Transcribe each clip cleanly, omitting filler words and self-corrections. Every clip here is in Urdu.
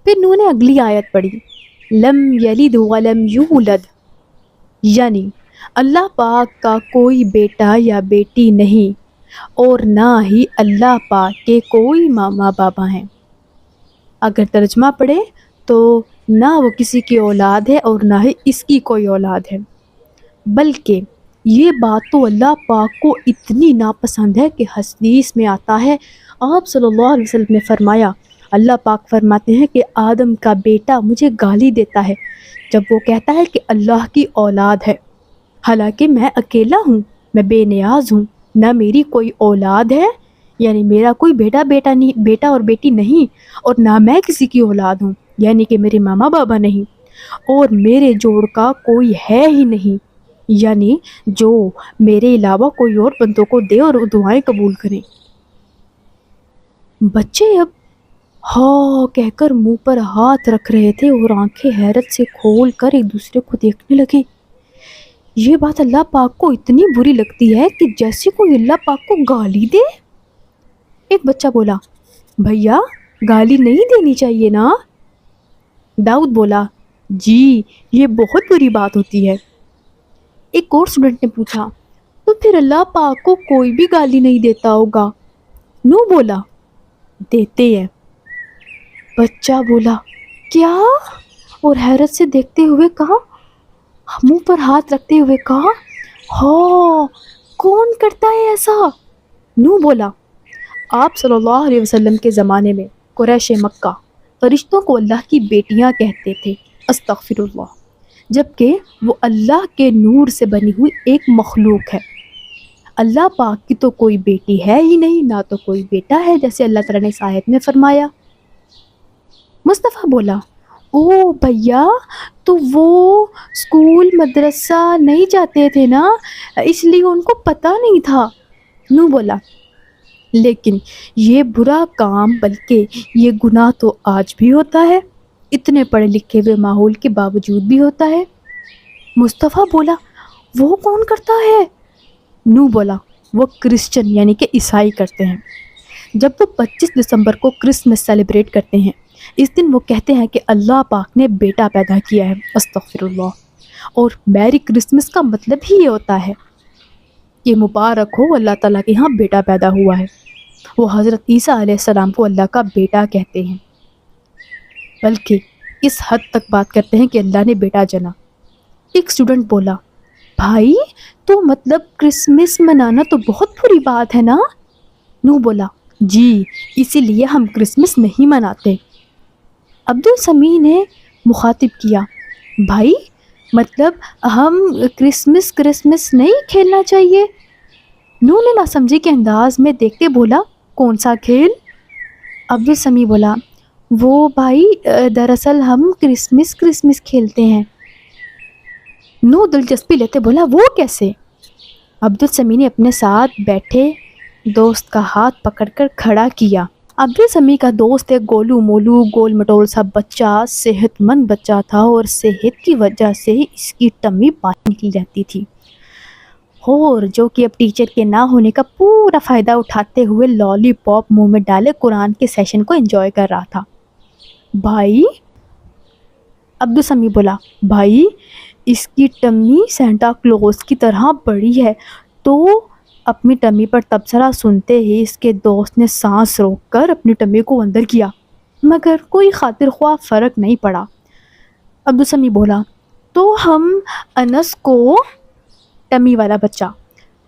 پھر نوح نے اگلی آیت پڑھی، لم یلد ولم یولد، یعنی اللہ پاک کا کوئی بیٹا یا بیٹی نہیں اور نہ ہی اللہ پاک کے کوئی ماما بابا ہیں۔ اگر ترجمہ پڑھے تو نہ وہ کسی کی اولاد ہے اور نہ ہی اس کی کوئی اولاد ہے، بلکہ یہ بات تو اللہ پاک کو اتنی ناپسند ہے کہ حدیث میں آتا ہے، آپ صلی اللہ علیہ وسلم نے فرمایا، اللہ پاک فرماتے ہیں کہ آدم کا بیٹا مجھے گالی دیتا ہے جب وہ کہتا ہے کہ اللہ کی اولاد ہے، حالانکہ میں اکیلا ہوں، میں بے نیاز ہوں، نہ میری کوئی اولاد ہے، یعنی میرا کوئی بیٹا اور بیٹی نہیں، اور نہ میں کسی کی اولاد ہوں، یعنی کہ میرے ماما بابا نہیں، اور میرے جوڑ کا کوئی ہے ہی نہیں، یعنی جو میرے علاوہ کوئی اور بندوں کو دے اور دعائیں قبول کریں۔ بچے اب ہاں کہہ کر منہ پر ہاتھ رکھ رہے تھے اور آنکھیں حیرت سے کھول کر ایک دوسرے کو دیکھنے لگے۔ یہ بات اللہ پاک کو اتنی بری لگتی ہے کہ جیسے کوئی اللہ پاک کو گالی دے۔ ایک بچہ بولا، بھیا گالی نہیں دینی چاہیے نا؟ داؤد بولا، جی یہ بہت بری بات ہوتی ہے۔ ایک اور اسٹوڈنٹ نے پوچھا، تو پھر اللہ پاک کو کوئی بھی گالی نہیں دیتا ہوگا؟ نوح بولا، دیتے ہیں۔ بچہ بولا، کیا؟ اور حیرت سے دیکھتے ہوئے کہا، منہ پر ہاتھ رکھتے ہوئے کہا، ہاں کون کرتا ہے ایسا؟ نوح بولا، آپ صلی اللہ علیہ وسلم کے زمانے میں قریش مکہ فرشتوں کو اللہ کی بیٹیاں کہتے تھے، استغفر اللہ، جبکہ وہ اللہ کے نور سے بنی ہوئی ایک مخلوق ہے۔ اللہ پاک کی تو کوئی بیٹی ہے ہی نہیں، نہ تو کوئی بیٹا ہے، جیسے اللہ تعالیٰ نے اس آیت میں فرمایا۔ مصطفیٰ بولا، او بھیا تو وہ اسکول مدرسہ نہیں جاتے تھے نا، اس لیے ان کو پتہ نہیں تھا۔ نوح بولا، لیکن یہ برا کام بلکہ یہ گناہ تو آج بھی ہوتا ہے، اتنے پڑھے لکھے ہوئے ماحول کے باوجود بھی ہوتا ہے۔ مصطفیٰ بولا، وہ کون کرتا ہے؟ نوح بولا، وہ کرسچن یعنی کہ عیسائی کرتے ہیں۔ جب وہ 25 دسمبر کو کرسمس سیلیبریٹ کرتے ہیں، اس دن وہ کہتے ہیں کہ اللہ پاک نے بیٹا پیدا کیا ہے، استغفر اللہ، اور میری کرسمس کا مطلب ہی یہ ہوتا ہے کہ مبارک ہو اللہ تعالیٰ کے ہاں بیٹا پیدا ہوا ہے۔ وہ حضرت عیسیٰ علیہ السلام کو اللہ کا بیٹا کہتے ہیں، بلکہ اس حد تک بات کرتے ہیں کہ اللہ نے بیٹا جنا۔ ایک اسٹوڈنٹ بولا، بھائی تو مطلب کرسمس منانا تو بہت بری بات ہے نا؟ نوح بولا، جی اسی لیے ہم کرسمس نہیں مناتے۔ عبدالسمیع نے مخاطب کیا، بھائی مطلب ہم کرسمس نہیں کھیلنا چاہیے؟ نوح نے ناسمجھی کے انداز میں دیکھتے بولا، کون سا کھیل؟ عبدالسمیع بولا، وہ بھائی دراصل ہم کرسمس کھیلتے ہیں۔ نوح دلچسپی لیتے بولا، وہ کیسے؟ عبدالسمیع نے اپنے ساتھ بیٹھے دوست کا ہاتھ پکڑ کر کھڑا کیا۔ عبدالسمیع کا دوست ایک گولو مولو گول مٹول سا بچہ، صحت مند بچہ تھا اور صحت کی وجہ سے اس کی ٹمی باہر نکلی رہتی تھی، اور جو کہ اب ٹیچر کے نہ ہونے کا پورا فائدہ اٹھاتے ہوئے لالی پاپ منہ میں ڈالے قرآن کے سیشن کو انجوائے کر رہا تھا۔ بھائی، عبدالسمیع بولا، بھائی اس کی ٹمی سینٹا کلوز کی طرح بڑی ہے۔ تو اپنی ٹمی پر تبصرہ سنتے ہی اس کے دوست نے سانس روک کر اپنی ٹمی کو اندر کیا، مگر کوئی خاطر خواہ فرق نہیں پڑا۔ عبدالسمیع بولا، تو ہم انس کو، ٹمی والا بچہ،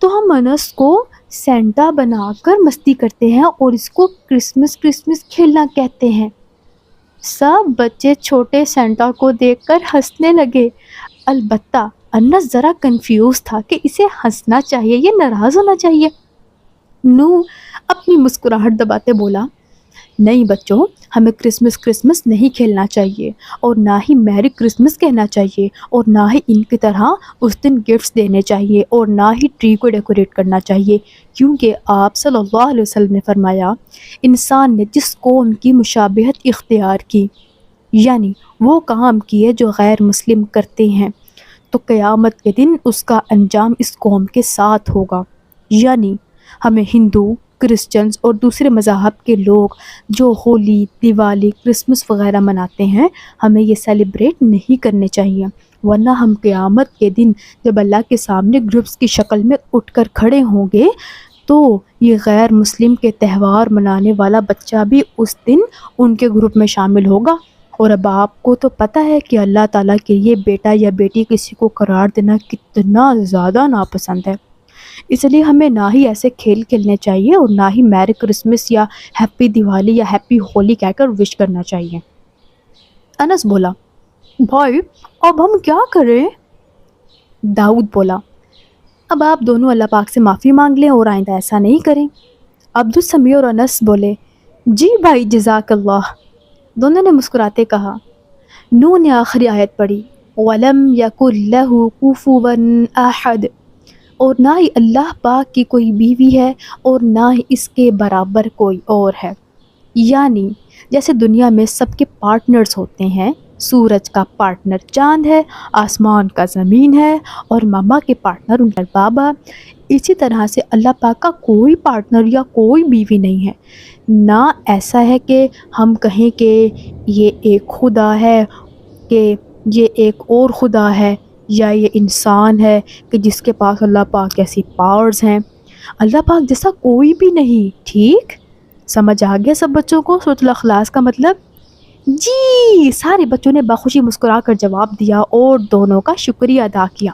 تو ہم انس کو سینٹا بنا کر مستی کرتے ہیں اور اس کو کرسمس کھیلنا کہتے ہیں۔ سب بچے چھوٹے سینٹا کو دیکھ کر ہنسنے لگے، البتہ انس ذرا کنفیوز تھا کہ اسے ہنسنا چاہیے یا ناراض ہونا چاہیے۔ نوح اپنی مسکراہٹ دباتے بولا، نہیں بچوں، ہمیں کرسمس نہیں کھیلنا چاہیے، اور نہ ہی میری کرسمس کہنا چاہیے، اور نہ ہی ان کی طرح اس دن گفٹس دینے چاہیے، اور نہ ہی ٹری کو ڈیکوریٹ کرنا چاہیے، کیونکہ آپ صلی اللہ علیہ وسلم نے فرمایا، انسان نے جس قوم کی مشابہت اختیار کی، یعنی وہ کام کیے جو غیر مسلم کرتے ہیں، تو قیامت کے دن اس کا انجام اس قوم کے ساتھ ہوگا۔ یعنی ہمیں ہندو، کرسچنز اور دوسرے مذاہب کے لوگ جو ہولی، دیوالی، کرسمس وغیرہ مناتے ہیں، ہمیں یہ سیلیبریٹ نہیں کرنے چاہیے، ورنہ ہم قیامت کے دن جب اللہ کے سامنے گروپس کی شکل میں اٹھ کر کھڑے ہوں گے تو یہ غیر مسلم کے تہوار منانے والا بچہ بھی اس دن ان کے گروپ میں شامل ہوگا۔ اور اب آپ کو تو پتہ ہے کہ اللہ تعالیٰ کے لیے بیٹا یا بیٹی کسی کو قرار دینا کتنا زیادہ ناپسند ہے، اس لیے ہمیں نہ ہی ایسے کھیل کھیلنے چاہیے اور نہ ہی میری کرسمس یا ہیپی دیوالی یا ہیپی ہولی کہہ کر وش کرنا چاہیے۔ انس بولا، بھائی اب ہم کیا کریں؟ داؤد بولا، اب آپ دونوں اللہ پاک سے معافی مانگ لیں اور آئندہ ایسا نہیں کریں۔ عبدالسمیع اور انس بولے، جی بھائی جزاک اللہ۔ دونوں نے مسکراتے کہا۔ نو نے آخری آیت پڑھی، وَلَمْ يَكُنْ لَهُ كُفُوًا أَحَدٌ، اور نہ ہی اللہ پاک کی کوئی بیوی ہے اور نہ ہی اس کے برابر کوئی اور ہے۔ یعنی جیسے دنیا میں سب کے پارٹنرز ہوتے ہیں، سورج کا پارٹنر چاند ہے، آسمان کا زمین ہے اور ماما کے پارٹنر ان کا بابا، اسی طرح سے اللہ پاک کا کوئی پارٹنر یا کوئی بیوی نہیں ہے۔ نہ ایسا ہے کہ ہم کہیں کہ یہ ایک خدا ہے، کہ یہ ایک اور خدا ہے، یا یہ انسان ہے کہ جس کے پاس اللہ پاک ایسی پاورز ہیں۔ اللہ پاک جیسا کوئی بھی نہیں، ٹھیک؟ سمجھ آ گیا سب بچوں کو سورۃ الاخلاص کا مطلب؟ جی، سارے بچوں نے بخوشی مسکرا کر جواب دیا اور دونوں کا شکریہ ادا کیا۔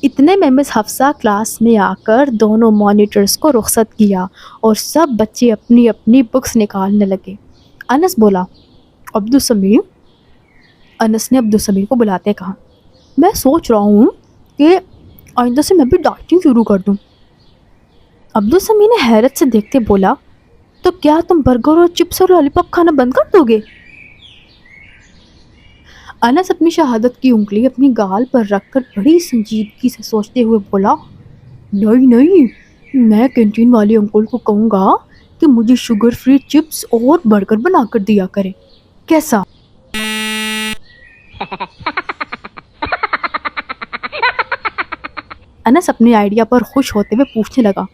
اتنے میں مس حفصہ کلاس میں آ کر دونوں مانیٹرز کو رخصت کیا اور سب بچے اپنی اپنی بکس نکالنے لگے۔ انس بولا، عبدالسمیع۔ انس نے عبدالسمیع کو بلاتے کہا، میں سوچ رہا ہوں کہ آئندہ سے میں بھی ڈائٹنگ شروع کر دوں۔ عبدالسمیع نے حیرت سے دیکھتے بولا، تو کیا تم برگر اور چپس اور لالی پاپ کھانا بند کر دو گے؟ انس اپنی شہادت کی انگلی اپنی گال پر رکھ کر بڑی سنجیدگی سے سوچتے ہوئے بولا، نہیں، میں کینٹین والے انکل کو کہوں گا کہ مجھے شوگر فری چپس اور برگر بنا کر دیا کرے، کیسا؟ انس اپنے آئیڈیا پر خوش ہوتے ہوئے پوچھنے لگا۔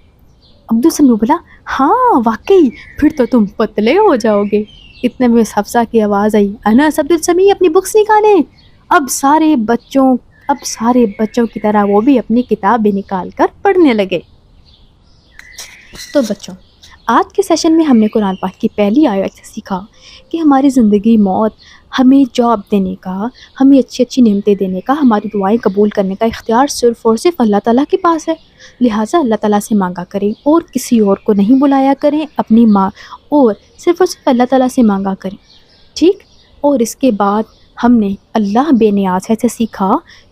عبدالسمیع بولا، ہاں واقعی، پھر تو تم پتلے ہو جاؤ گے۔ اتنے میں حفصہ کی آواز آئی، انس، عبدالسمیع اپنی بکس نکالیں۔ اب سارے بچوں کی طرح وہ بھی اپنی کتابیں نکال کر پڑھنے لگے۔ تو بچوں، آج کے سیشن میں ہم نے قرآن پاک کی پہلی آیت سے سیکھا کہ ہماری زندگی موت ہمیں جاب دینے کا، ہمیں اچھی اچھی نعمتیں دینے کا، ہماری دعائیں قبول کرنے کا اختیار صرف اور صرف اللہ تعالیٰ کے پاس ہے، لہٰذا اللہ تعالیٰ سے مانگا کریں اور کسی اور کو نہیں بلایا کریں، اپنی ماں اور صرف اللہ تعالیٰ سے مانگا کریں، ٹھیک؟ اور اس کے بعد ہم نے اللہ بے نیاز ہے سے سیکھا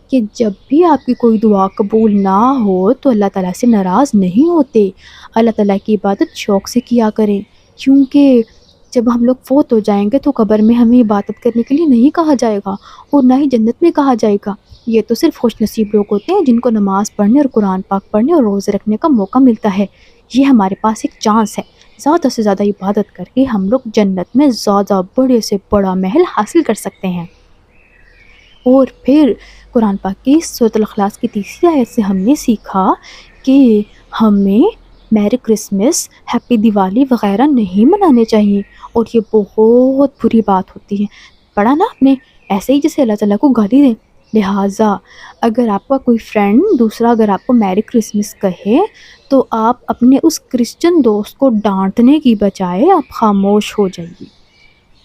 کہ جب بھی آپ کی کوئی دعا قبول نہ ہو تو اللہ تعالیٰ سے ناراض نہیں ہوتے، اللہ تعالیٰ کی عبادت شوق سے کیا کریں، کیونکہ جب ہم لوگ فوت ہو جائیں گے تو قبر میں ہمیں عبادت کرنے کے لیے نہیں کہا جائے گا اور نہ ہی جنت میں کہا جائے گا۔ یہ تو صرف خوش نصیب لوگ ہوتے ہیں جن کو نماز پڑھنے اور قرآن پاک پڑھنے اور روزے رکھنے کا موقع ملتا ہے۔ یہ ہمارے پاس ایک چانس ہے، زیادہ سے زیادہ عبادت کر کے ہم لوگ جنت میں زیادہ بڑے سے بڑا محل حاصل کر سکتے ہیں۔ اور پھر قرآن پاک کی سورۃ الاخلاص کی تیسری آیت سے ہم نے سیکھا کہ ہمیں میری کرسمس، ہیپی دیوالی وغیرہ نہیں منانے چاہیے، اور یہ بہت بری بات ہوتی ہے۔ پڑھا نا آپ نے، ایسے ہی جیسے اللہ تعالیٰ کو گالی دیں۔ لہٰذا اگر آپ کا کوئی فرینڈ دوسرا اگر آپ کو میری کرسمس کہے تو آپ اپنے اس کرسچن دوست کو ڈانٹنے کی بجائے آپ خاموش ہو جائیے،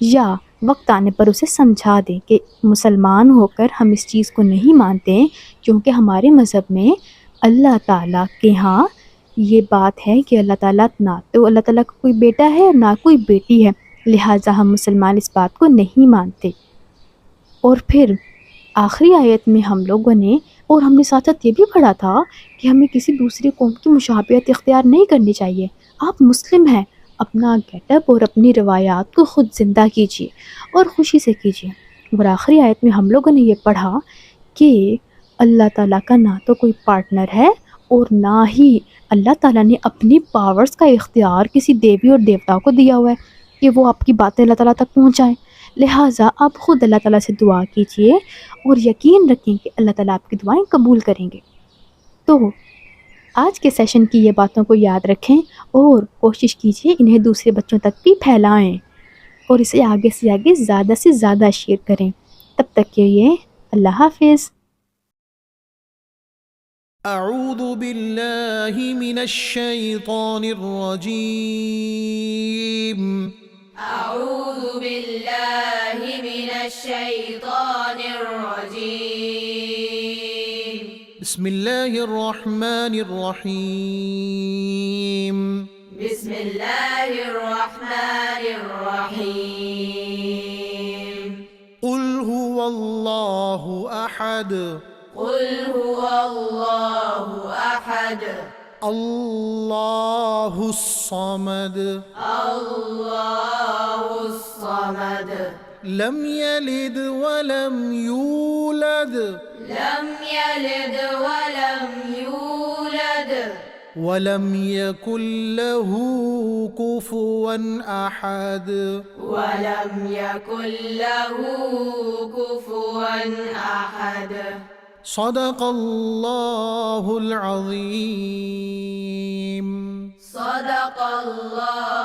یا وقت آنے پر اسے سمجھا دیں کہ مسلمان ہو کر ہم اس چیز کو نہیں مانتے، کیونکہ ہمارے مذہب میں اللہ تعالیٰ کے ہاں یہ بات ہے کہ اللہ تعالیٰ نہ تو اللہ تعالیٰ کا کوئی بیٹا ہے اور نہ کوئی بیٹی ہے، لہٰذا ہم مسلمان اس بات کو نہیں مانتے۔ اور پھر آخری آیت میں ہم لوگوں نے، اور ہم نے ساتھ ساتھ یہ بھی پڑھا تھا کہ ہمیں کسی دوسری قوم کی مشابہت اختیار نہیں کرنی چاہیے۔ آپ مسلم ہیں، اپنا گیٹ اپ اور اپنی روایات کو خود زندہ کیجیے اور خوشی سے کیجیے۔ اور آخری آیت میں ہم لوگوں نے یہ پڑھا کہ اللہ تعالیٰ کا نہ تو کوئی پارٹنر ہے اور نہ ہی اللہ تعالیٰ نے اپنی پاورز کا اختیار کسی دیوی اور دیوتا کو دیا ہوا ہے کہ وہ آپ کی باتیں اللہ تعالیٰ تک پہنچائیں۔ لہٰذا آپ خود اللہ تعالیٰ سے دعا کیجیے اور یقین رکھیں کہ اللہ تعالیٰ آپ کی دعائیں قبول کریں گے۔ تو آج کے سیشن کی یہ باتوں کو یاد رکھیں اور کوشش کیجیے انہیں دوسرے بچوں تک بھی پھیلائیں اور اسے آگے سے آگے زیادہ سے زیادہ شیئر کریں. تب تک کے لیے اللہ حافظ. اعوذ باللہ من الشیطان الرجیم. أعوذ بالله من الشيطان الرجيم. بسم اللہ الرحمن الرحیم. بسم الله الرحمن الرحيم. قل هو اللہ احد. قل هو الله أحد. اللہ الصمد. الله الصمد. لم يلد ولم يولد لم يلد ولم يولد ولم يكن له كفوا أحد. ولم يكن له كفوا أحد. صدق الله العظيم. صدق الله